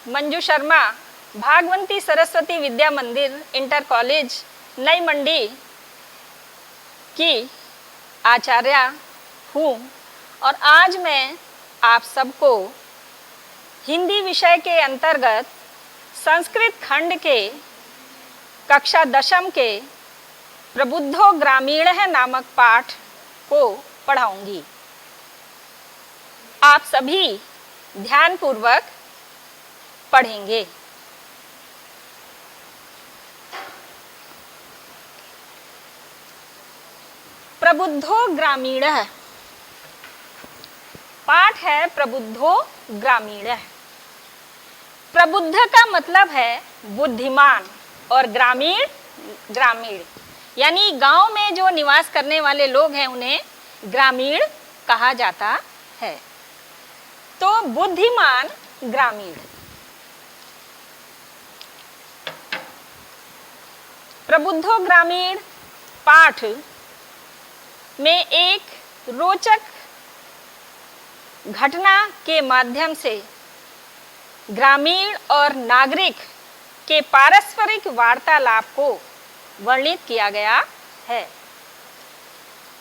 मंजू शर्मा, भागवंती सरस्वती विद्या मंदिर inter college Nai Mandi की आचार्य हूँ और आज मैं आप सबको हिंदी विषय के अंतर्गत संस्कृत खंड के कक्षा 10वीं के प्रबुद्धो ग्रामीणः नामक पाठ को पढ़ाऊंगी। आप सभी ध्यानपूर्वक पढ़ेंगे। प्रबुद्धो ग्रामीणः पाठ है प्रबुद्धो ग्रामीणः। प्रबुद्ध का मतलब है बुद्धिमान और ग्रामीण ग्रामीण यानी गांव में जो निवास करने वाले लोग हैं उन्हें ग्रामीण कहा जाता है। तो बुद्धिमान ग्रामीण। प्रबुद्धो ग्रामीण पाठ में एक रोचक घटना के माध्यम से ग्रामीण और नागरिक के पारस्परिक वार्तालाप को वर्णित किया गया है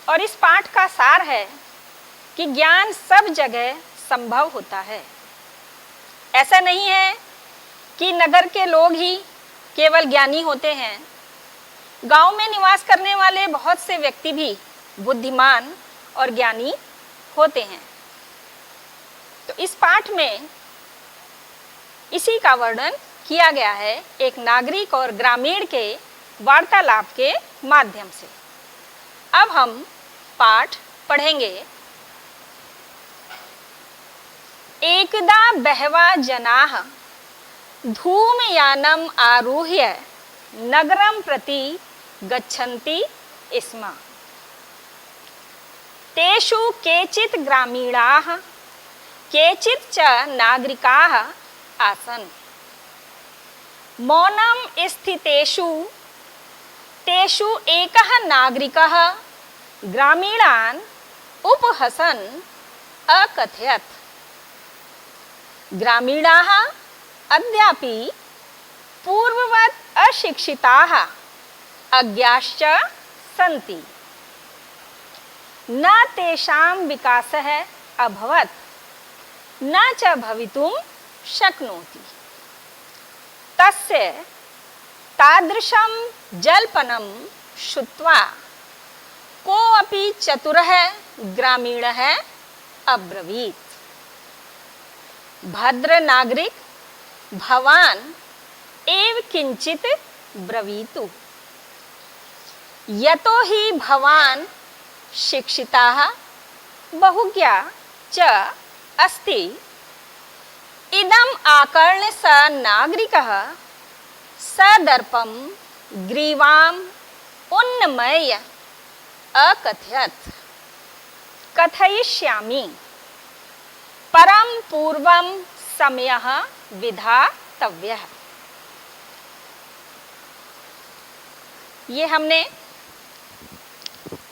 और इस पाठ का सार है कि ज्ञान सब जगह संभव होता है। ऐसा नहीं है कि नगर के लोग ही केवल ज्ञानी होते हैं, गांव में निवास करने वाले बहुत से व्यक्ति भी बुद्धिमान और ज्ञानी होते हैं। तो इस पाठ में इसी का वर्णन किया गया है एक नागरिक और ग्रामीण के वार्तालाप के माध्यम से। अब हम पाठ पढ़ेंगे। एकदा बहवा जनाः धूमयानम् आरुह्य नगरं प्रति गच्छन्ति स्म। तेषु केचित् ग्रामीणाः केचित् च नागरिकाः आसन्। मौनं स्थितेषु तेषु एकः नागरिकः ग्रामीणान् उपहसन् अकथयत्। ग्रामीणाः अद्यापि पूर्ववत् अशिक्षिताः अज्ञाश्च सन्ति। न तेषां विकासः अभवत् न च भवितुं शक्नोति। तस्य तादृशं जल्पनं श्रुत्वा कोऽपि चतुरः ग्रामीणः अब्रवीत्, भद्र नागरिक भवान् एव किंचित् ब्रवीतु, यतो हि भवान् शिक्षिताः बहुज्ञा च अस्ति। इदम् आकर्ण्य स नागरिकः सदर्पं ग्रीवाम् उन्नमय्य अकथयत्। कथयिष्यामि परं पूर्वं समयः विधातव्यः। ये हमने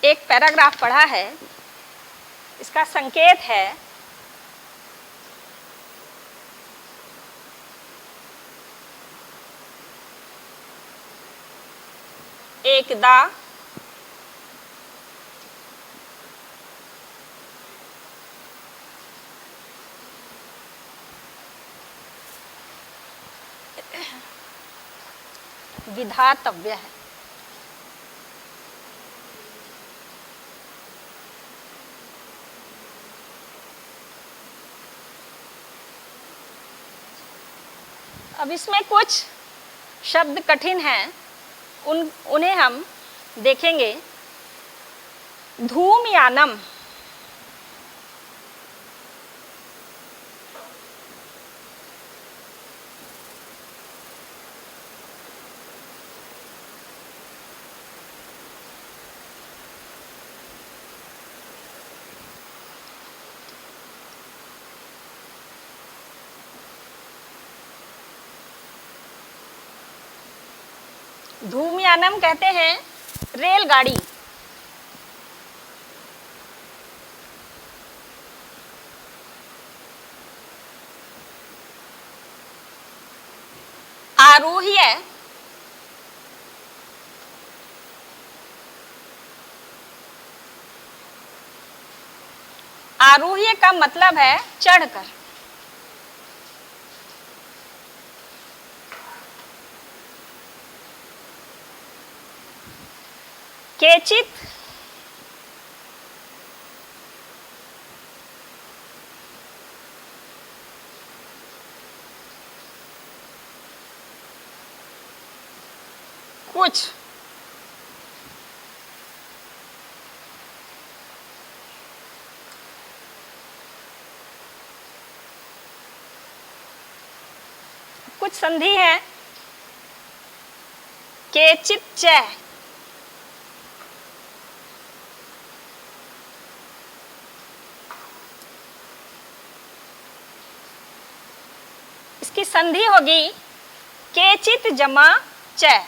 एक पैराग्राफ पढ़ा है। इसका संकेत है एकदा विधातव्य है। अब इसमें कुछ शब्द कठिन हैं, उन्हें हम देखेंगे। धूमयानम धूमयानम कहते हैं रेलगाड़ी। आरोह्य आरोह्य का मतलब है चढ़कर। केचित कुछ कुछ संधि है। केचित च इसकी संधि होगी केचित जमा च।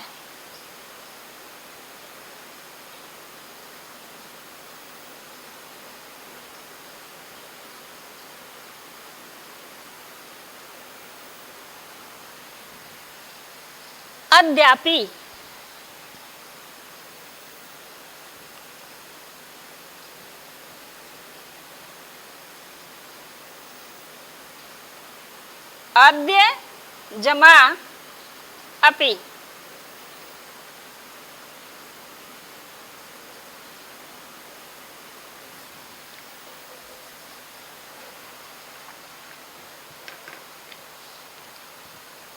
अद्यापि अद्य जमा अपि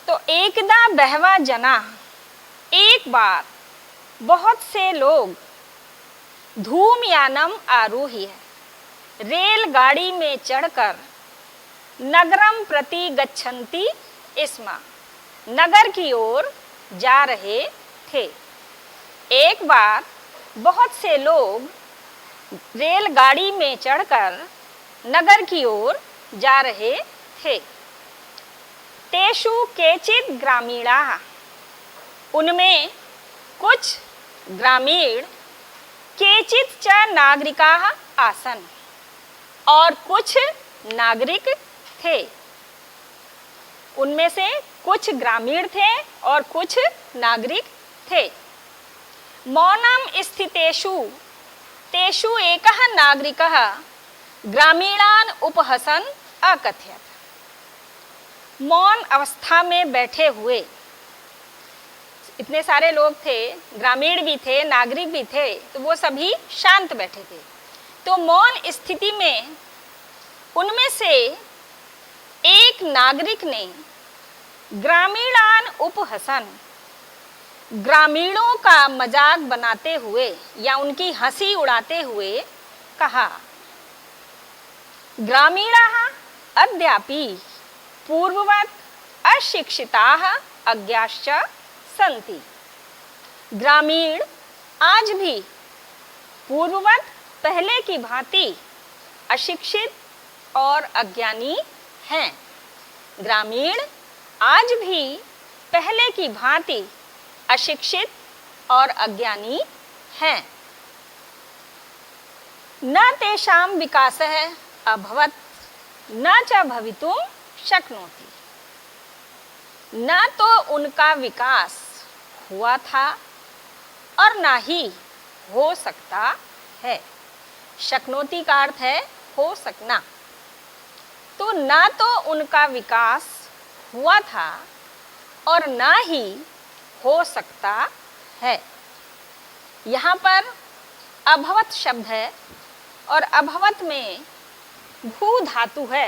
तो एकदा बहवा जना, एक बार बहुत से लोग, धूमयानम आरोह्य रेलगाड़ी में चढ़कर, नगरम प्रति गच्छन्ति स्म नगर की ओर जा रहे थे। एक बार बहुत से लोग रेलगाड़ी में चढ़कर नगर की ओर जा रहे थे। तेषु केचित् ग्रामीणाः, उनमें कुछ ग्रामीण, केचित् च नागरिकाः आसन्, और कुछ नागरिक थे। उनमें से कुछ ग्रामीण थे और कुछ नागरिक थे। मौनम स्थितेषु तेषु एकः नागरिकः ग्रामीणान् उपहसन् अकथयत्। मौन अवस्था में बैठे हुए इतने सारे लोग थे, ग्रामीण भी थे, नागरिक भी थे, तो वो सभी शांत बैठे थे। तो मौन स्थिति में उनमें से एक नागरिक ने ग्रामीणान उपहसन, ग्रामीणों का मजाक बनाते हुए या उनकी हंसी उड़ाते हुए कहा, ग्रामीणाः अद्यापि पूर्ववत् अशिक्षिताः अज्ञाश्च सन्ति। ग्रामीण आज भी पूर्ववत् पहले की भांति अशिक्षित और अज्ञानी हैं। ग्रामीण आज भी पहले की भांति अशिक्षित और अज्ञानी हैं। न तेषां विकासः अभवत् न च भवितुं शक्नोति। न तो उनका विकास हुआ था और ना ही हो सकता है। शक्नोति का अर्थ है हो सकना। तो ना तो उनका विकास हुआ था और ना ही हो सकता है। यहाँ पर अभवत शब्द है और अभवत में भू धातु है।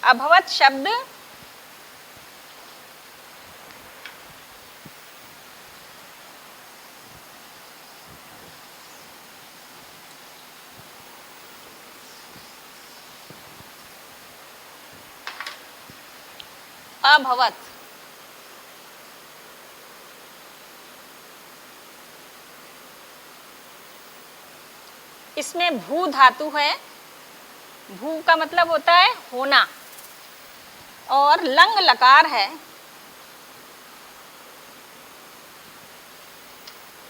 अभवत शब्द अभवत इसमें भू धातु है। भू का मतलब होता है होना और लंग लकार है।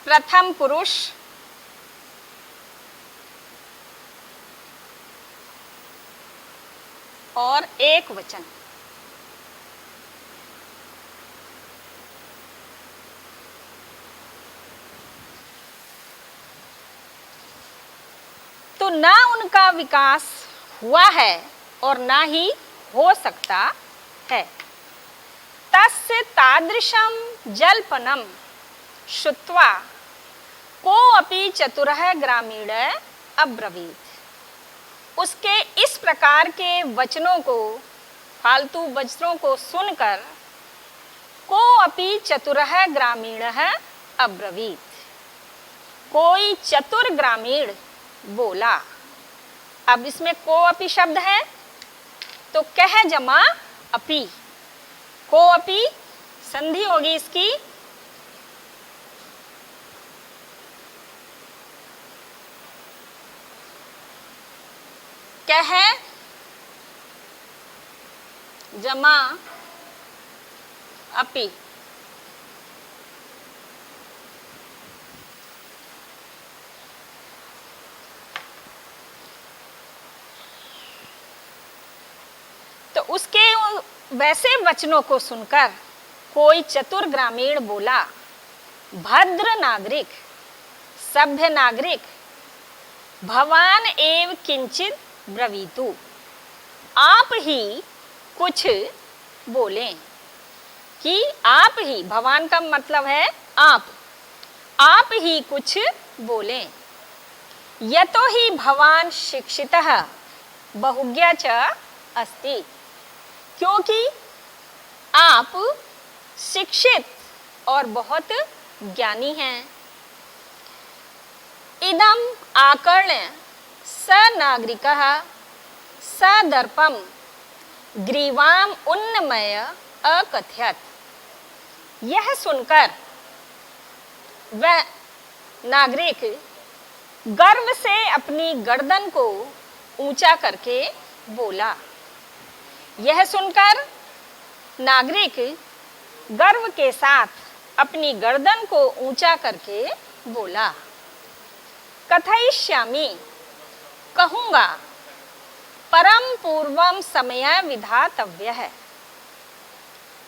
प्रथम पुरुष और एक वचन। ना उनका विकास हुआ है और ना ही हो सकता है। तस्य तादृशं जल्पनम श्रुत्वा को अपि चतुरः ग्रामीण अब्रवीत। उसके इस प्रकार के वचनों को, फालतू वचनों को सुनकर को अपि चतुरः ग्रामीणः अब्रवीत, कोई चतुर ग्रामीण बोला। अब इसमें को अपि शब्द है तो कह जमा अपि, को अपि संधि होगी इसकी, कह जमा अपि। तो उसके वैसे वचनों को सुनकर कोई चतुर ग्रामीण बोला, भद्र नागरिक, सभ्य नागरिक, भवान एव किंचित ब्रवीतु, आप ही कुछ बोलें। कि आप ही, भवान का मतलब है आप ही कुछ बोलें। यतो ही भवान शिक्षितः बहुज्ञः च अस्ति, क्योंकि आप शिक्षित और बहुत ज्ञानी हैं। इदम आकर्ण्य स नागरिकः सदर्पं ग्रीवाम उन्नमय अकथयत। यह सुनकर वह नागरिक गर्व से अपनी गर्दन को ऊंचा करके बोला। यह सुनकर नागरिक गर्व के साथ अपनी गर्दन को ऊंचा करके बोला, कथयिष्यामि, कहूँगा, परम पूर्वम समय विधातव्य है,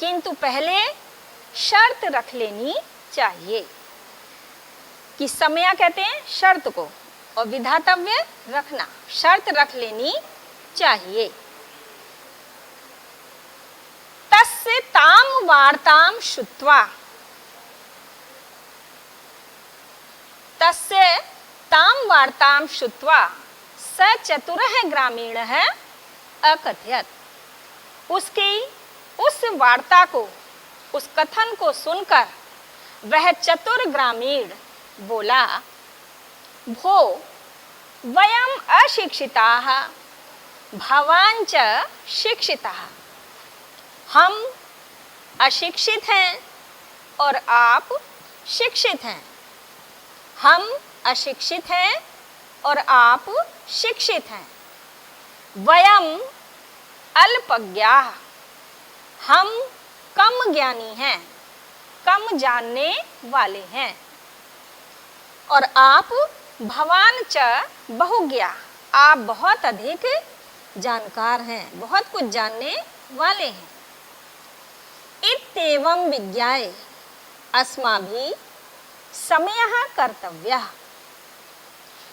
किंतु पहले शर्त रख लेनी चाहिए। कि समय कहते हैं शर्त को, और विधातव्य रखना, शर्त रख लेनी चाहिए। तस्य ताम वार्ताम श्रुत्वा, तस्य ताम वार्ताम श्रुत्वा स चतुरः ग्रामीणः अकथयत। उसकी उस वार्ता को, उस कथन को सुनकर वह चतुर ग्रामीण बोला, भो वयम अशिक्षिताः भवान च शिक्षिताः। हम अशिक्षित हैं और आप शिक्षित हैं। हम अशिक्षित हैं और आप शिक्षित हैं। वयम अल्पज्ञाः, हम कम ज्ञानी हैं, कम जानने वाले हैं। और आप भवान च बहुज्ञा, आप बहुत अधिक जानकार हैं, बहुत कुछ जानने वाले हैं। इत्येवं विज्ञाय अस्माभिः समयः कर्तव्यः।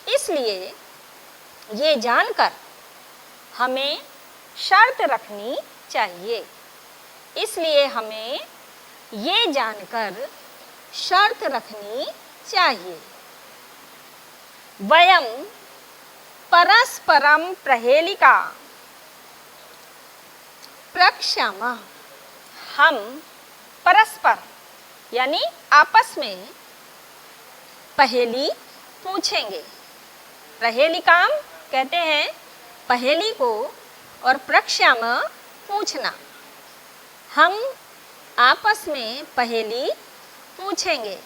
इसलिए ये जानकर हमें शर्त रखनी चाहिए। इसलिए हमें ये जानकर शर्त रखनी चाहिए। वयम परस्परम प्रहेलिका प्रक्षामः, हम परस्पर यानी आपस में पहेली पूछेंगे। प्रहेलिकाम कहते हैं पहेली को, और प्रक्षाम पूछना। हम आपस में पहेली पूछेंगे।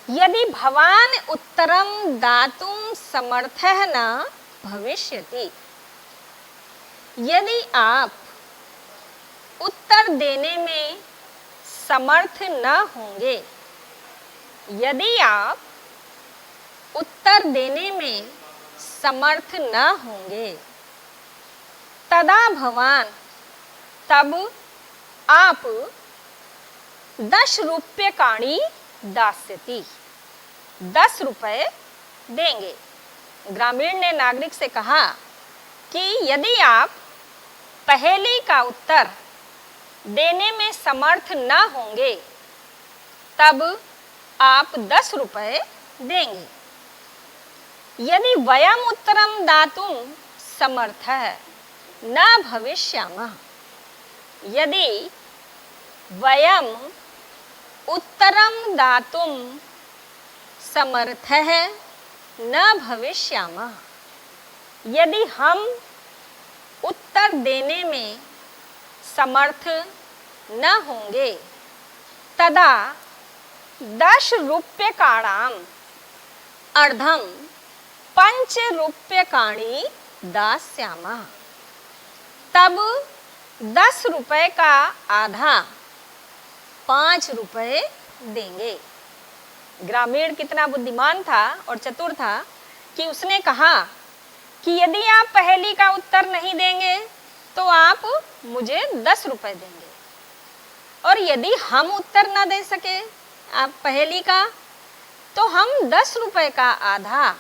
यदि भवान उत्तरम दातुं समर्थः न भविष्यति, यदि आप उत्तर देने में समर्थ न होंगे, यदि आप उत्तर देने में समर्थ न होंगे, तदा भवान, तब आप 10 रूप्यकाणि दास्यति, 10 रुपए देंगे। ग्रामीण ने नागरिक से कहा कि यदि आप पहेली का उत्तर देने में समर्थ न होंगे तब आप 10 रुपए देंगे। यदि वयम उत्तरम दातुं समर्थः न भविष्यामः, यदि वयम उत्तरम दातुं समर्थः न भविष्यामः, यदि हम उत्तर देने में समर्थ न होंगे तदा 10 रूप्यकाणाम अर्धम 5 रूप्यकाणि दास्यामः, तब 10 रुपए का आधा 5 रुपए देंगे। ग्रामीण कितना बुद्धिमान था और चतुर था कि उसने कहा कि यदि आप पहेली का उत्तर नहीं देंगे तो आप मुझे 10 रुपए देंगे, और यदि हम उत्तर ना दे सके आप पहेली का तो हम 10 रुपए का आधा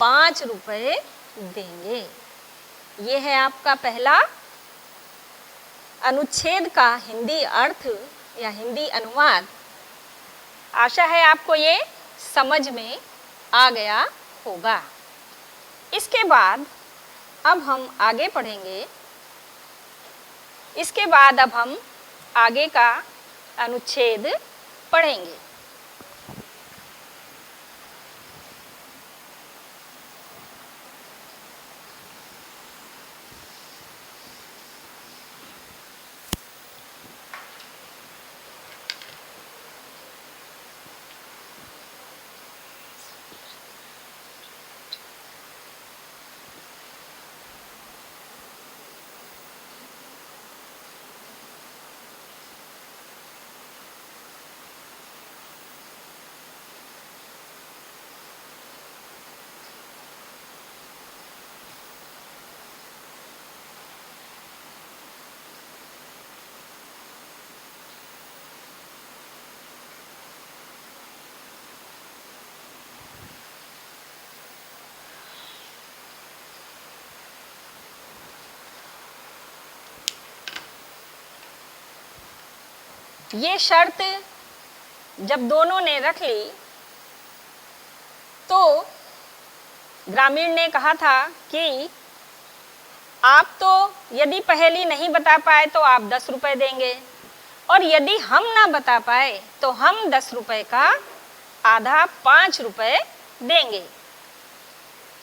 5 रुपए देंगे। ये है आपका पहला अनुच्छेद का हिंदी अर्थ या हिंदी अनुवाद। आशा है आपको ये समझ में आ गया होगा। इसके बाद अब हम आगे पढ़ेंगे। इसके बाद अब हम आगे का अनुच्छेद पढ़ेंगे। ये शर्त जब दोनों ने रख ली तो ग्रामीण ने कहा था कि आप तो यदि पहेली नहीं बता पाए तो आप 10 रुपए देंगे, और यदि हम ना बता पाए तो हम 10 रुपए का आधा 5 रुपए देंगे।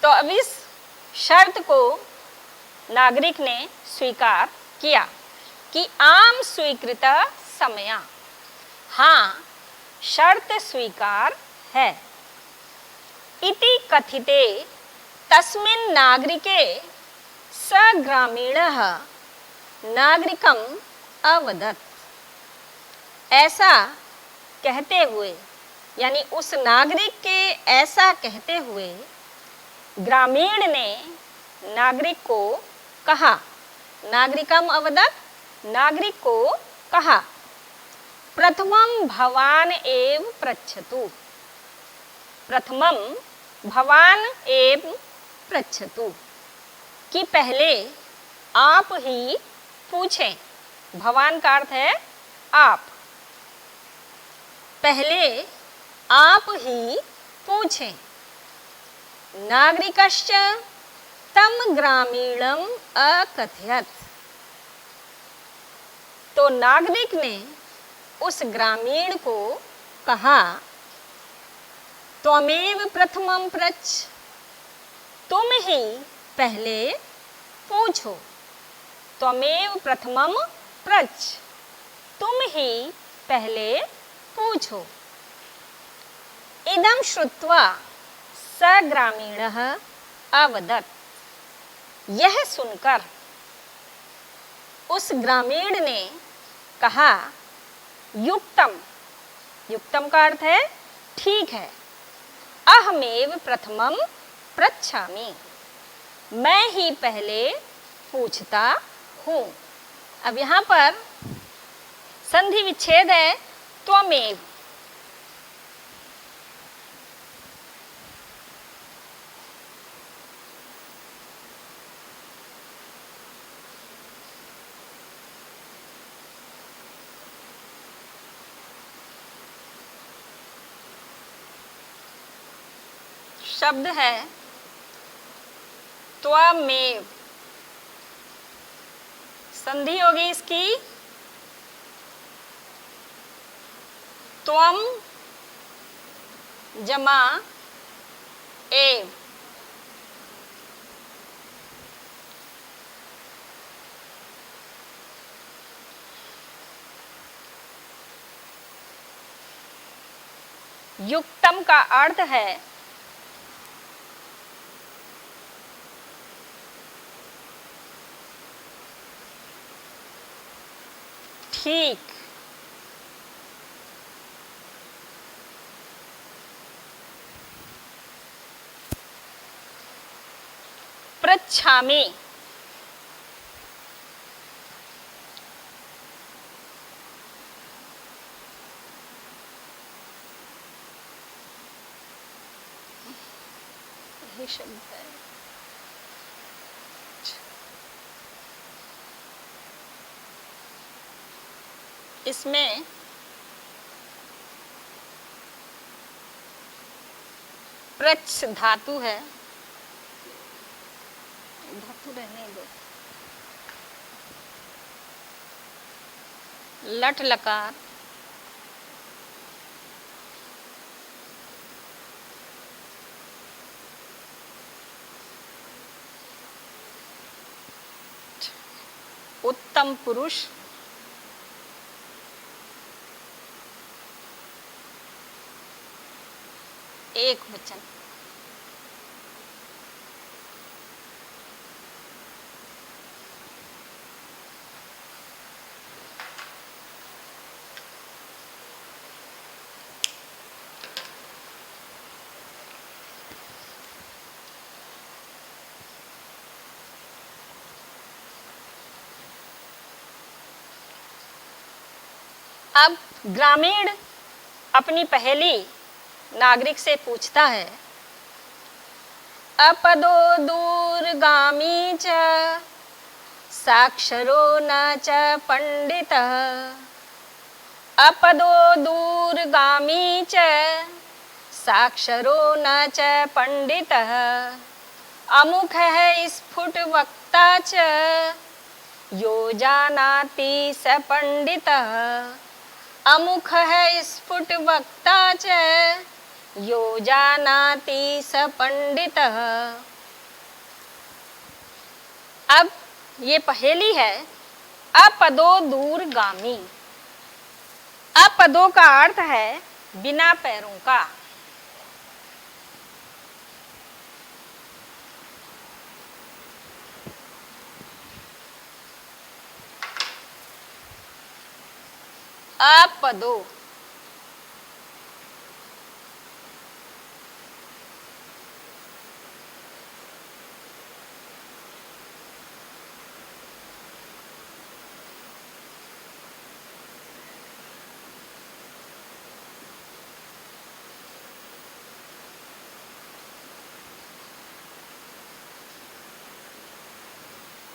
तो अब इस शर्त को नागरिक ने स्वीकार किया कि आम स्वीकृत समया, हाँ शर्त स्वीकार है। इति कथिते तस्मिन् नागरिके स ग्रामीणः नागरिकम अवदत्। ऐसा कहते हुए यानी उस नागरिक के ऐसा कहते हुए ग्रामीण ने नागरिक को कहा, नागरिकम अवदत्, नागरिक को कहा, प्रथमं भवान एव पृच्छतु, प्रथमं भवान एव पृच्छतु, कि पहले आप ही पूछें। भवान का अर्थ है आप, पहले आप ही पूछें। नागरिकश्च तम ग्रामीणम अकथयत्, तो नागरिक ने उस ग्रामीण को कहा, त्वमेव प्रथमं पृच्छ, तुम ही पहले पूछो। त्वमेव प्रथमं पृच्छ, तुम ही पहले पूछो। इदं श्रुत्वा स ग्रामीणः अवदत्, यह सुनकर उस ग्रामीण ने कहा, युक्तम, युक्तम का अर्थ है ठीक है, अहमेव प्रथमं पृच्छामि, मैं ही पहले पूछता हूँ। अब यहाँ पर संधि विच्छेद है त्वमेव, शब्द है त्वमेव। संधि होगी इसकी त्वम जमा एव। युक्तम का अर्थ है ठीक। पृच्छामि यही शब्द है। इसमें प्रच्छ धातु है, धातु रहने दो। लट लकार उत्तम पुरुष एक वचन। अब ग्रामीण अपनी पहेली नागरिक से पूछता है। अपदो दूरगामी च साक्षरो न च पंडितः। अपदो दूरगामी च साक्षरो न च पंडितः। अमुख है स्फुट वक्ता च यो जानाति स पंडितः। अमुख है स्फुट वक्ता च यो जानाति स पंडितः। अब ये पहेली है अपदो दूरगामी। अपदो का अर्थ है बिना पैरों का। अपदो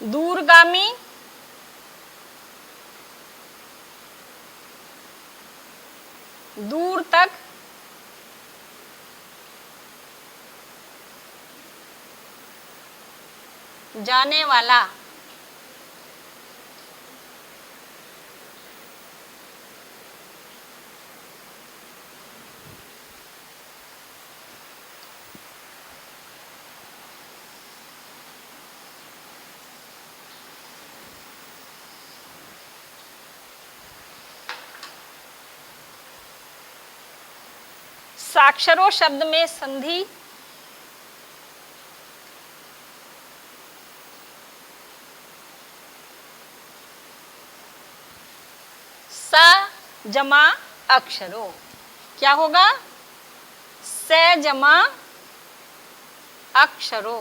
दूरगामी दूर तक जाने वाला। साक्षरो शब्द में संधि सा जमा अक्षरो क्या होगा? से जमा अक्षरो।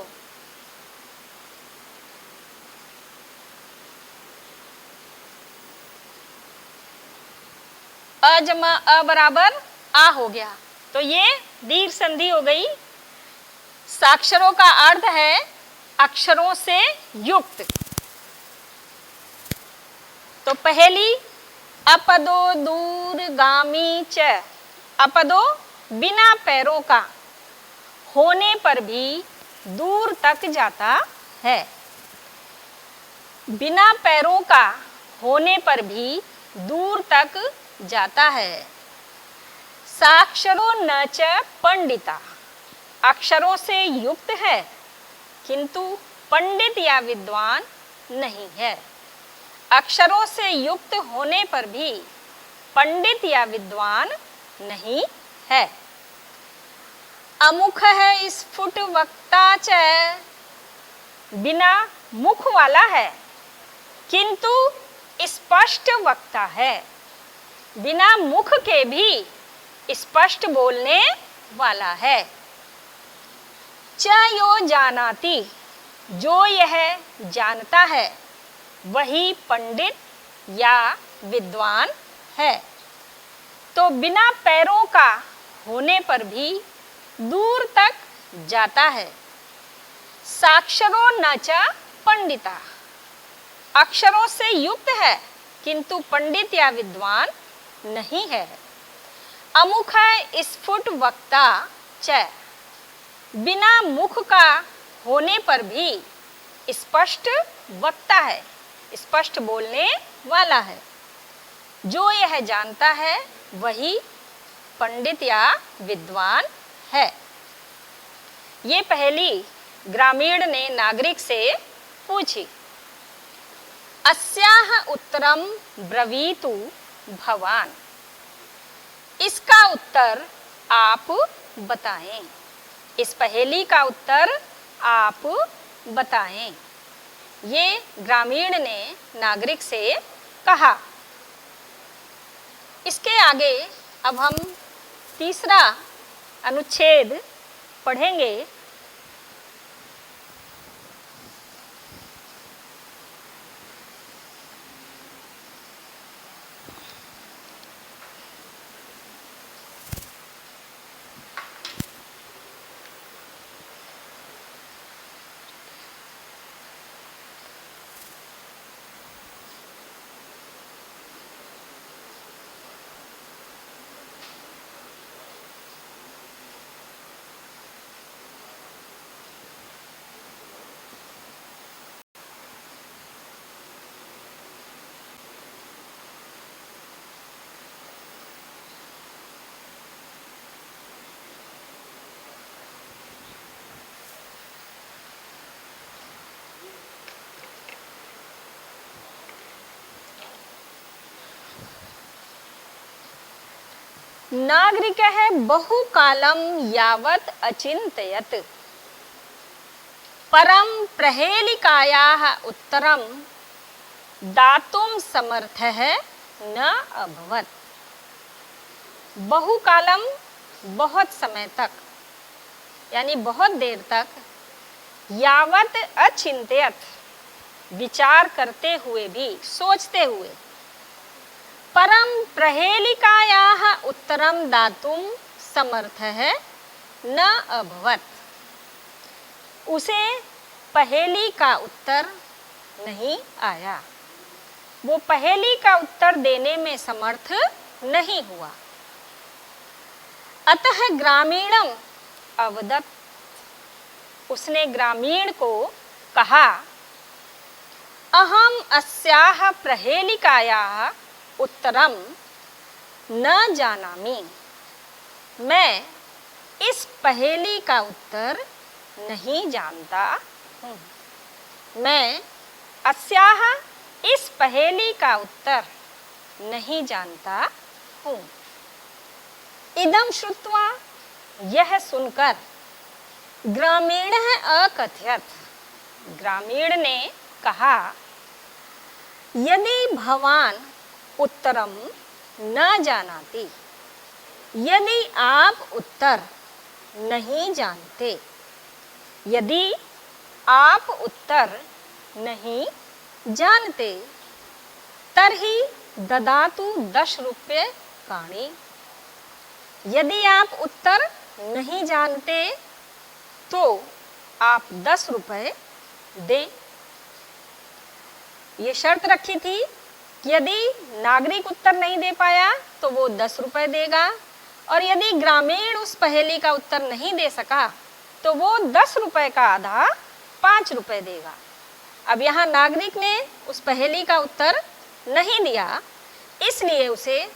अ जमा अ बराबर आ हो गया, तो ये दीर्घ संधि हो गई। साक्षरों का अर्थ है अक्षरों से युक्त। तो पहली अपदो दूरगामी च, अपदो बिना पैरों का, होने पर भी दूर तक जाता है। बिना पैरों का होने पर भी दूर तक जाता है। साक्षरो न च पंडिता, अक्षरों से युक्त है किंतु पंडित या विद्वान नहीं है। अक्षरों से युक्त होने पर भी पंडित या विद्वान नहीं है। अमुख है स्फुट वक्ता च, बिना मुख वाला है किंतु स्पष्ट वक्ता है। बिना मुख के भी स्पष्ट बोलने वाला है। च यो जानाति, जो यह जानता है वही पंडित या विद्वान है। तो बिना पैरों का होने पर भी दूर तक जाता है। साक्षरो न च पंडिता, अक्षरों से युक्त है किंतु पंडित या विद्वान नहीं है। अमुख है स्फुट वक्ता च, बिना मुख का होने पर भी स्पष्ट वक्ता है, स्पष्ट बोलने वाला है। जो यह जानता है वही पंडित या विद्वान है। ये पहेली ग्रामीण ने नागरिक से पूछी। अस्याह उत्तरम ब्रवीतु भवान, इसका उत्तर आप बताएं। इस पहेली का उत्तर आप बताएं। ये ग्रामीण ने नागरिक से कहा। इसके आगे अब हम तीसरा अनुच्छेद पढ़ेंगे। नागरिक है बहुकालम यावत अचिंतयत, परम प्रहेलिकायाः उत्तरम दातुम समर्थ है न अभवत। बहुकालम बहुत समय तक, यानी बहुत देर तक, यावत अचिंतयत विचार करते हुए भी, सोचते हुए, परम प्रहेलिकायाः उत्तरम दातुम समर्थ है न अभवत, उसे पहेली का उत्तर नहीं आया, वो पहेली का उत्तर देने में समर्थ नहीं हुआ। अतः ग्रामीणम अवदत, उसने ग्रामीण को कहा, अहम अस्याः प्रहेलिकायाः उत्तरम न जानामि, मैं इस पहेली का उत्तर नहीं जानता हूँ। मैं अस्याः इस पहेली का उत्तर नहीं जानता हूँ। इदम श्रुत्वा, यह सुनकर, ग्रामीण अकथयत, ग्रामीण ने कहा, यदि भवान उत्तरम न जानाति, यदि आप उत्तर नहीं जानते, यदि आप उत्तर नहीं जानते, तर्हि ददातु 10 रूप्यकाणि, यदि आप उत्तर नहीं जानते तो आप 10 रुपए दें। ये शर्त रखी थी कि यदि नागरिक उत्तर नहीं दे पाया तो वो 10 रुपए देगा, और यदि ग्रामीण उस पहेली का उत्तर नहीं दे सका तो वो 10 रुपए का आधा 5 रुपए देगा। अब यहाँ नागरिक ने उस पहेली का उत्तर नहीं दिया, इसलिए उसे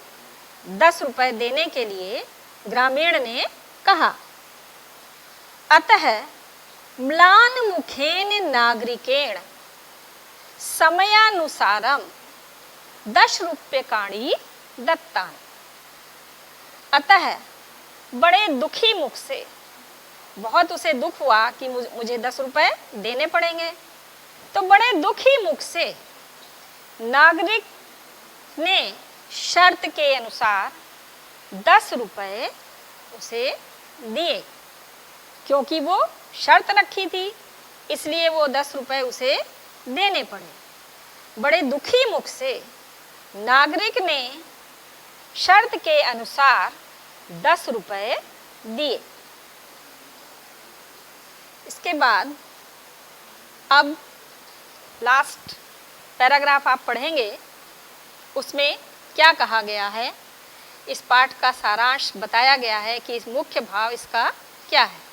10 रुपए देने के लिए ग्रामीण ने कहा। अतः म्लान मुखेन नागरिकेण समयानुसारम 10 रूप्यकाणि दत्तान। अतः बड़े दुखी मुख से, बहुत उसे दुख हुआ कि मुझे 10 रुपए देने पड़ेंगे, तो बड़े दुखी मुख से नागरिक ने शर्त के अनुसार 10 रुपए उसे दिए। क्योंकि वो शर्त रखी थी, इसलिए वो 10 रुपए उसे देने पड़े। बड़े दुखी मुख से नागरिक ने शर्त के अनुसार 10 रुपए दिए। इसके बाद अब लास्ट पैराग्राफ आप पढ़ेंगे, उसमें क्या कहा गया है, इस पाठ का सारांश बताया गया है कि इस मुख्य भाव इसका क्या है।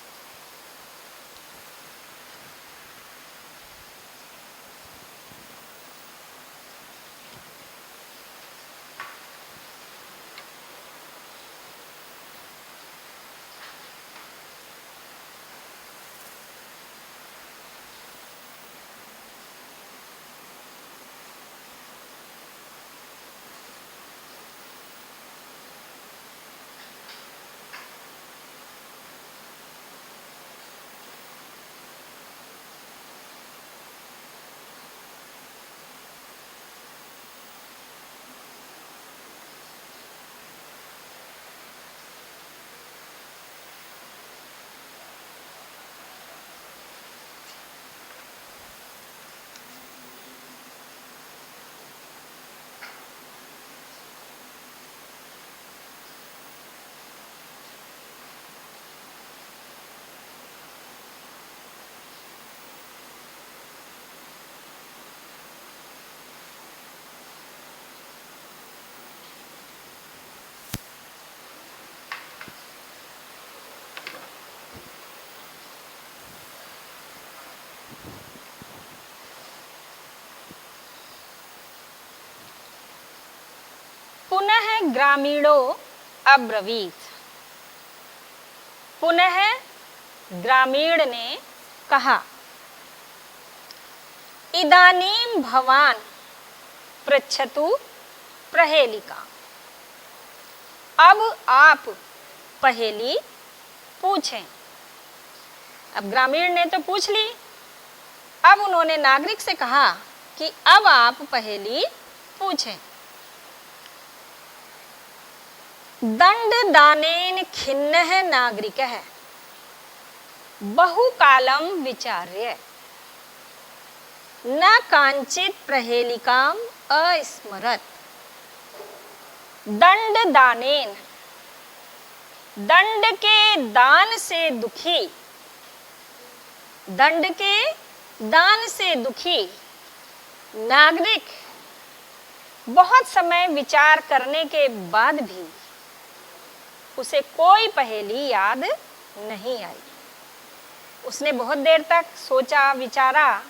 पुनः ग्रामीणो अब्रवीत। पुनः ग्रामीण ने कहा, इदानीं भवान पृच्छतु प्रहेलिका। अब आप पहेली पूछें। अब ग्रामीण ने तो पूछ ली, अब उन्होंने नागरिक से कहा कि अब आप पहेली पूछें। दंड दानेन खिन्नः नागरिकः बहुकालं विचार्य न कांचित प्रहेलिकाम अस्मरत। दंड दानेन, दंड के दान से दुखी, दंड के दान से दुखी नागरिक बहुत समय विचार करने के बाद भी उसे कोई पहेली याद नहीं आई। उसने बहुत देर तक सोचा विचारा,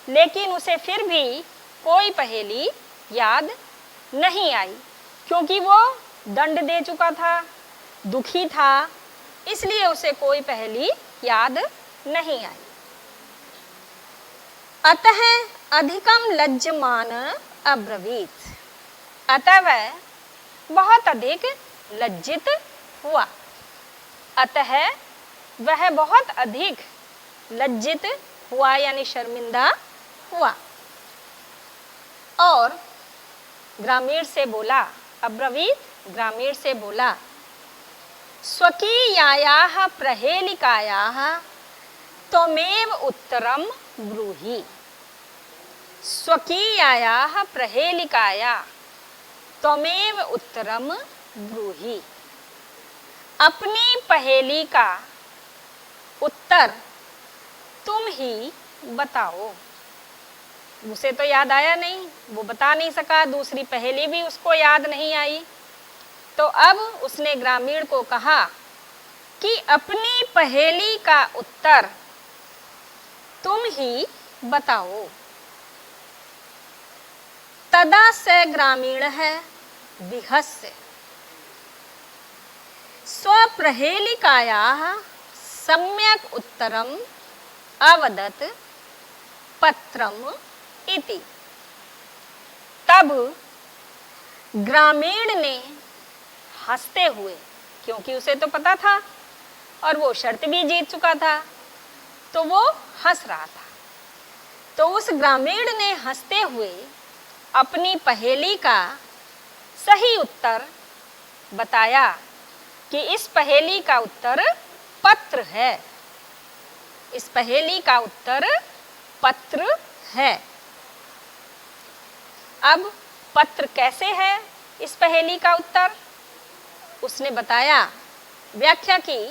लेकिन उसे फिर भी कोई पहेली याद नहीं आई, क्योंकि वो दंड दे चुका था, दुखी था, इसलिए उसे कोई पहेली याद नहीं आई। अतः अधिकम लज्जमान अब्रवीत। अतः वह बहुत अधिक लज्जित हुआ। अतः वह बहुत अधिक लज्जित हुआ, यानी शर्मिंदा हुआ। और ग्रामीण से बोला, अब्रवीत ग्रामीण से बोला, स्वकीयायाः प्रहेलिकायाः त्वमेव उत्तरम ब्रूहि। स्वकीयायाः प्रहेलिकाया त्वमेव उत्तरम ब्रूहि। अपनी पहेली का उत्तर तुम ही बताओ। उसे तो याद आया नहीं, वो बता नहीं सका, दूसरी पहेली भी उसको याद नहीं आई। तो अब उसने ग्रामीण को कहा कि अपनी पहेली का उत्तर तुम ही बताओ। तदा से ग्रामीण है विहस्य स्वप्रहेलिकायाः सम्यक् उत्तरम् अवदत् पत्रम् इति। तब ग्रामीण ने हंसते हुए, क्योंकि उसे तो पता था और वो शर्त भी जीत चुका था, तो वो हंस रहा था। तो उस ग्रामीण ने हंसते हुए अपनी पहेली का सही उत्तर बताया कि इस पहेली का उत्तर पत्र है। इस पहेली का उत्तर पत्र है। अब पत्र कैसे है इस पहेली का उत्तर? उसने बताया, व्याख्या की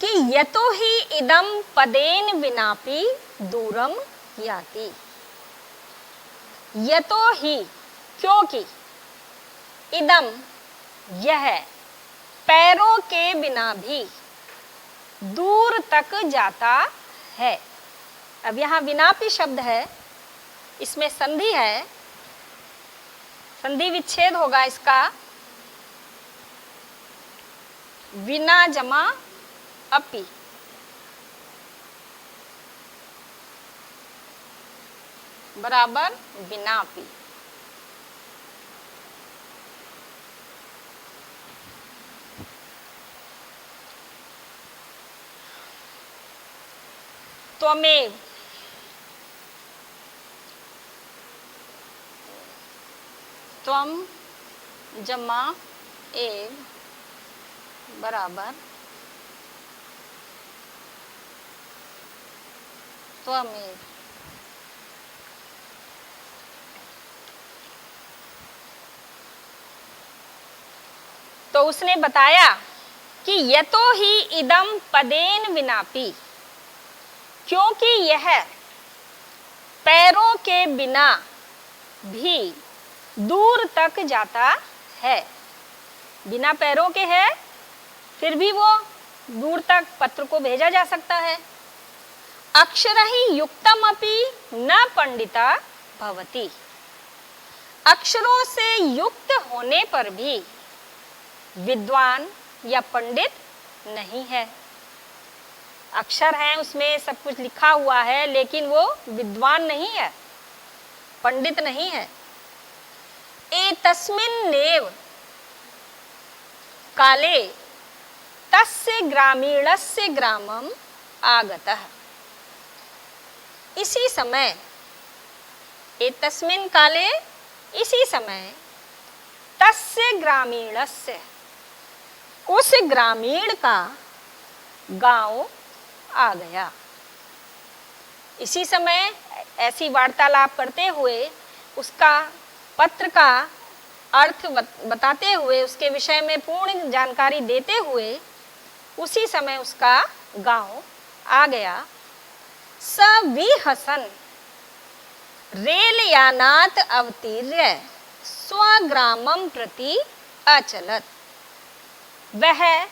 कि यतो ही इदम पदेन विनापि दूरम याति। यतो ही, क्योंकि, इदम, यह, पैरों के बिना भी दूर तक जाता है। अब यहाँ विनापि शब्द है, इसमें संधि है, संधि विच्छेद होगा इसका। विना जमा अपि, बराबर विनापि। त्वमेव, त्वम जमा एव बराबर त्वमेव। तो उसने बताया कि यतो ही इदम पदेन विनापि, क्योंकि यह पैरों के बिना भी दूर तक जाता है। बिना पैरों के है, फिर भी वो दूर तक पत्र को भेजा जा सकता है। अक्षरहि युक्तमपि न पंडिता भवति। अक्षरों से युक्त होने पर भी विद्वान या पंडित नहीं है। अक्षर हैं, उसमें सब कुछ लिखा हुआ है, लेकिन वो विद्वान नहीं है, पंडित नहीं है। एतस्मिन् नेव काले तस्य ग्रामीणस्य ग्रामम् आगतः। इसी समय, एतस्मिन् काले, इसी समय, तस्य ग्रामीणस्य, उस ग्रामीण का गांव आ गया। इसी समय ऐसी वार्तालाप करते हुए, उसका पत्र का अर्थ बताते हुए, उसके विषय में पूर्ण जानकारी देते हुए, उसी समय उसका गांव आ गया। स विहसन रेल यानात् अवतीर्य स्वग्रामं प्रति अचलत। वह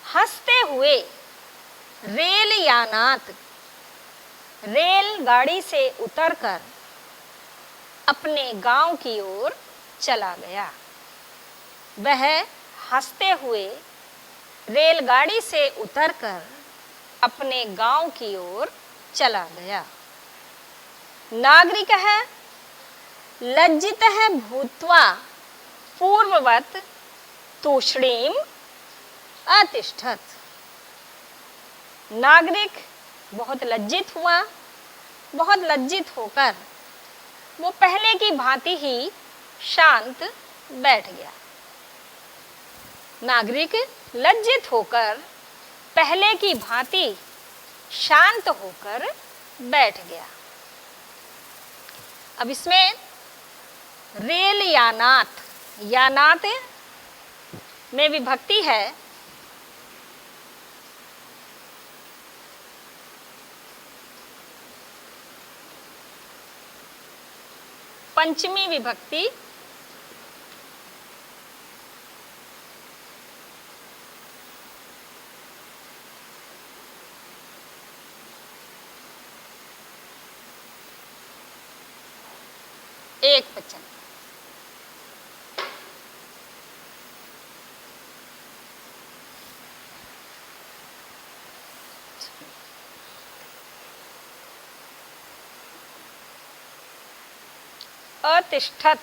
हंसते हुए रेल यानात, रेलगाड़ी से उतरकर अपने गांव की ओर चला गया। वह हंसते हुए रेलगाड़ी से उतरकर अपने गांव की ओर चला गया। नागरिक है लज्जित है भूत्वा पूर्ववत तूष्णीम अतिष्ठत। नागरिक बहुत लज्जित हुआ, बहुत लज्जित होकर वो पहले की भांति ही शांत बैठ गया। नागरिक लज्जित होकर पहले की भांति शांत होकर बैठ गया। अब इसमें रेल यानात, यानात में विभक्ति है। पंचमी विभक्ति, एक वचन। अतिष्ठत,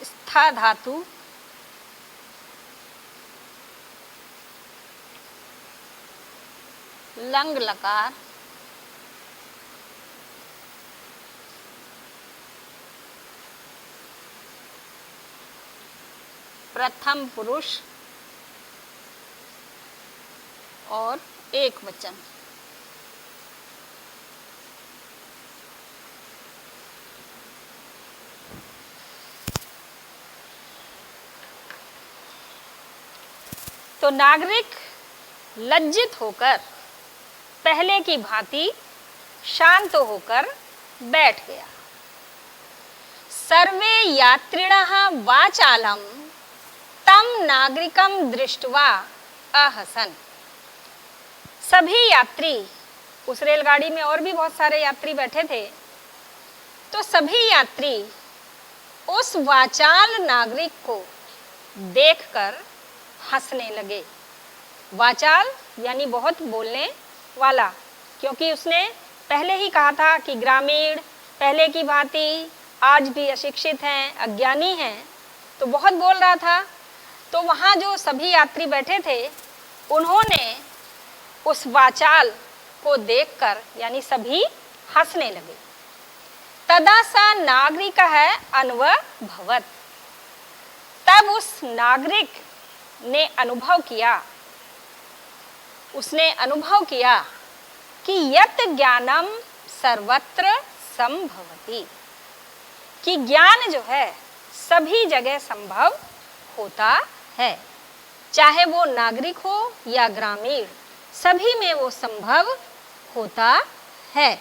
स्था धातु, लंग लकार, प्रथम पुरुष और एक वचन। तो नागरिक लज्जित होकर पहले की भांति शांत होकर बैठ गया। सर्वे यात्रिणः वाचालं तम नागरिकं दृष्ट्वा अहसन्। सभी यात्री, उस रेलगाड़ी में और भी बहुत सारे यात्री बैठे थे, तो सभी यात्री उस वाचाल नागरिक को देखकर हंसने लगे। वाचाल यानी बहुत बोलने वाला, क्योंकि उसने पहले ही कहा था कि ग्रामीण पहले की भांति आज भी अशिक्षित हैं, अज्ञानी हैं, तो बहुत बोल रहा था। तो वहाँ जो सभी यात्री बैठे थे, उन्होंने उस वाचाल को देखकर यानी सभी हंसने लगे। तदा सा नागरिक है अन्वभवत्, तब उस नागरिक ने अनुभव किया, उसने अनुभव किया कि यत् ज्ञानम सर्वत्र संभवति, कि ज्ञान जो है सभी जगह संभव होता है, चाहे वो नागरिक हो या ग्रामीण, सभी में वो संभव होता है।